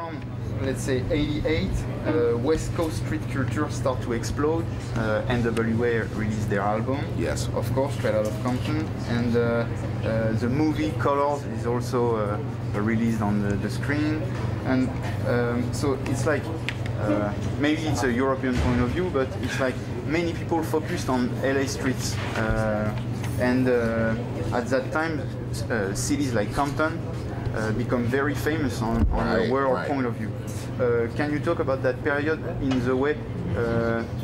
around, let's say, 88, West Coast street culture start to explode. NWA released their album. Yes. Of course, straight out of Compton. And the movie Colors is also released on the screen. And so it's like, maybe it's a European point of view, but it's like many people focused on LA streets. And at that time, cities like Compton become very famous on a world point of view. Can you talk about that period in the way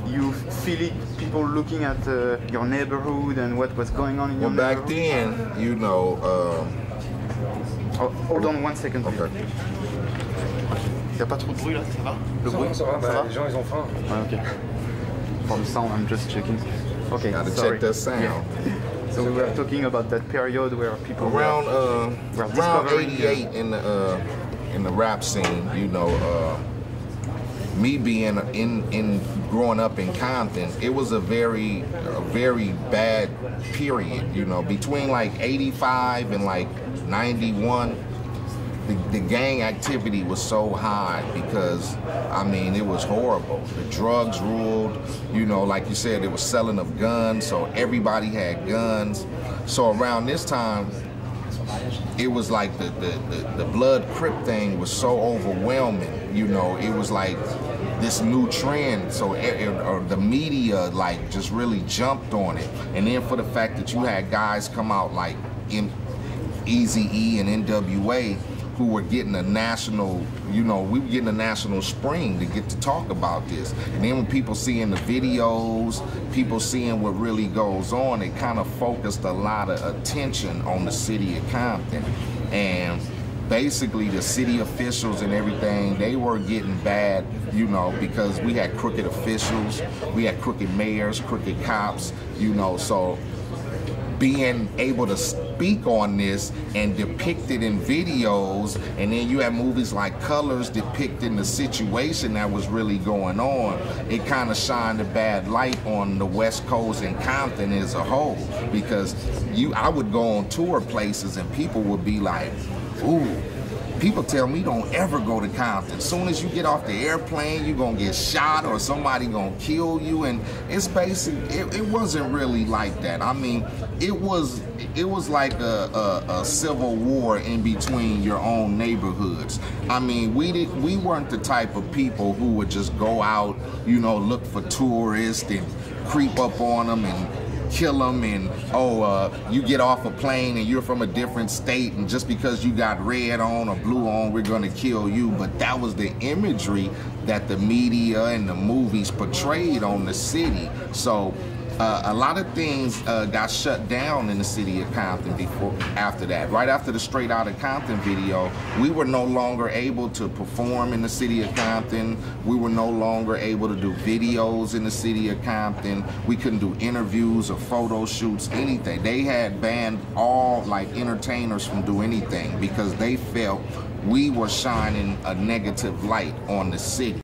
you feel it, people looking at your neighborhood and what was going on in your neighborhood? Back then, you know... oh, hold on 1 second. Okay. Il n'y a pas trop de bruit là, ça va? Le bruit? Ça va, les gens ils ont faim. Okay. For the sound, I'm just checking. Okay, Gotta sorry. check that sound. Yeah. So we were talking about that period where people around were 88 in the rap scene, you know, me being in growing up in Compton, it was a very bad period, you know, between like 85 and like 91. The gang activity was so high because, I mean, it was horrible. The drugs ruled, you know, like you said, it was selling of guns, so everybody had guns. So around this time, it was like the blood crip thing was so overwhelming, you know, it was like this new trend, so the media like just really jumped on it. And then for the fact that you had guys come out like Eazy-E and NWA, who were getting a national, you know, we were getting a national spring to get to talk about this. And then when people seeing the videos, people seeing what really goes on, it kind of focused a lot of attention on the city of Compton. And basically the city officials and everything, they were getting bad, you know, because we had crooked officials, we had crooked mayors, crooked cops, you know, so being able to speak on this and depict it in videos, and then you have movies like Colors depicting the situation that was really going on, it kind of shined a bad light on the West Coast and Compton as a whole, because I would go on tour places and people would be like, ooh, people tell me don't ever go to Compton. As soon as you get off the airplane, you're gonna get shot or somebody gonna kill you. And it's basically, it wasn't really like that. I mean, it was like a civil war in between your own neighborhoods. I mean, we weren't the type of people who would just go out, you know, look for tourists and creep up on them and kill them, and you get off a plane and you're from a different state, and just because you got red on or blue on, we're gonna kill you. But that was the imagery that the media and the movies portrayed on the city. So a lot of things got shut down in the city of Compton after that. Right after the Straight Outta Compton video, we were no longer able to perform in the city of Compton. We were no longer able to do videos in the city of Compton. We couldn't do interviews or photo shoots, anything. They had banned all like entertainers from doing anything because they felt we were shining a negative light on the city.